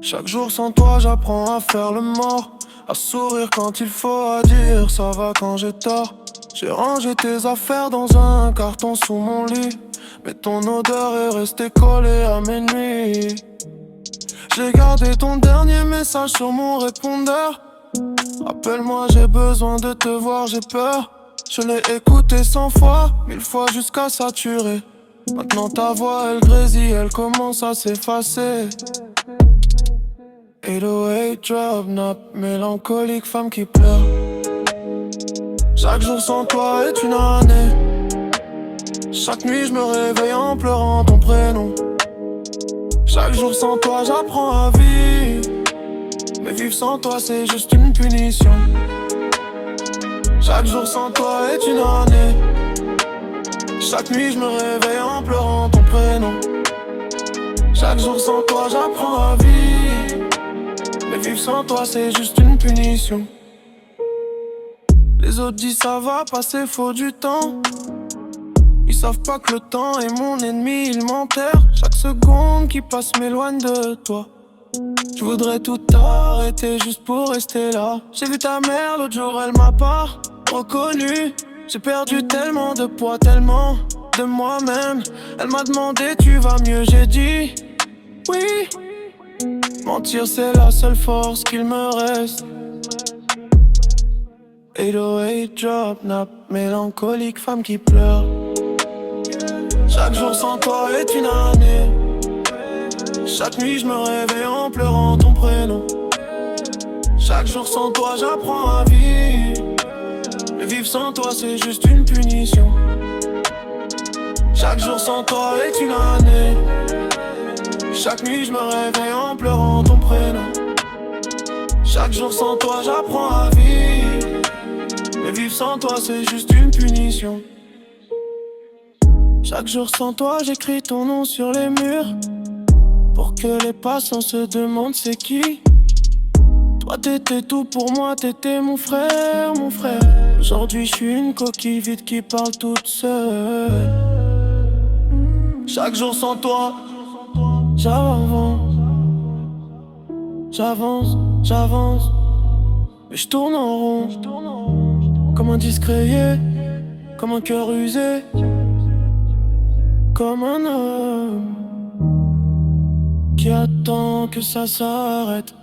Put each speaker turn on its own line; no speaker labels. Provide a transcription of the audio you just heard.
Chaque jour sans toi j'apprends à faire le mort, à sourire quand il faut, à dire ça va quand j'ai tort. J'ai rangé tes affaires dans un carton sous mon lit, mais ton odeur est restée collée à mes nuits. J'ai gardé ton dernier message sur mon répondeur. Appelle-moi, j'ai besoin de te voir, j'ai peur. Je l'ai écouté 100 fois, 1000 fois jusqu'à saturer. Maintenant ta voix elle grésille, elle commence à s'effacer. 808 drop knob, mélancolique femme qui pleure. Chaque jour sans toi est une année. Chaque nuit je me réveille en pleurant ton prénom. Chaque jour sans toi j'apprends à vivre, mais vivre sans toi c'est juste une punition. Chaque jour sans toi est une année. Chaque nuit je me réveille en pleurant ton prénom. Chaque jour sans toi j'apprends à vivre, mais vivre sans toi c'est juste une punition. Les autres disent ça va passer, faut du temps. Ils savent pas que le temps est mon ennemi, ils m'enterrent. Chaque seconde qui passe m'éloigne de toi. Je voudrais tout arrêter juste pour rester là. J'ai vu ta mère l'autre jour, elle m'a pas reconnu. J'ai perdu tellement de poids, tellement de moi-même. Elle m'a demandé tu vas mieux, j'ai dit oui. Mentir c'est la seule force qu'il me reste. 808 drop knob, mélancolique femme qui pleure. Chaque jour sans toi est une année. Chaque nuit je me réveille en pleurant ton prénom. Chaque jour sans toi j'apprends à vivre, mais vivre sans toi c'est juste une punition. Chaque jour sans toi est une année. Chaque nuit je me réveille en pleurant ton prénom. Chaque jour sans toi j'apprends à vivre, mais vivre sans toi c'est juste une punition. Chaque jour sans toi j'écris ton nom sur les murs, pour que les passants se demandent c'est qui. Toi t'étais tout pour moi, t'étais mon frère, mon frère. Aujourd'hui je suis une coquille vide qui parle toute seule. Chaque jour sans toi j'avance, j'avance, j'avance, mais je tourne en rond, comme un disque rayé, comme un cœur usé, comme un homme qui attend que ça s'arrête.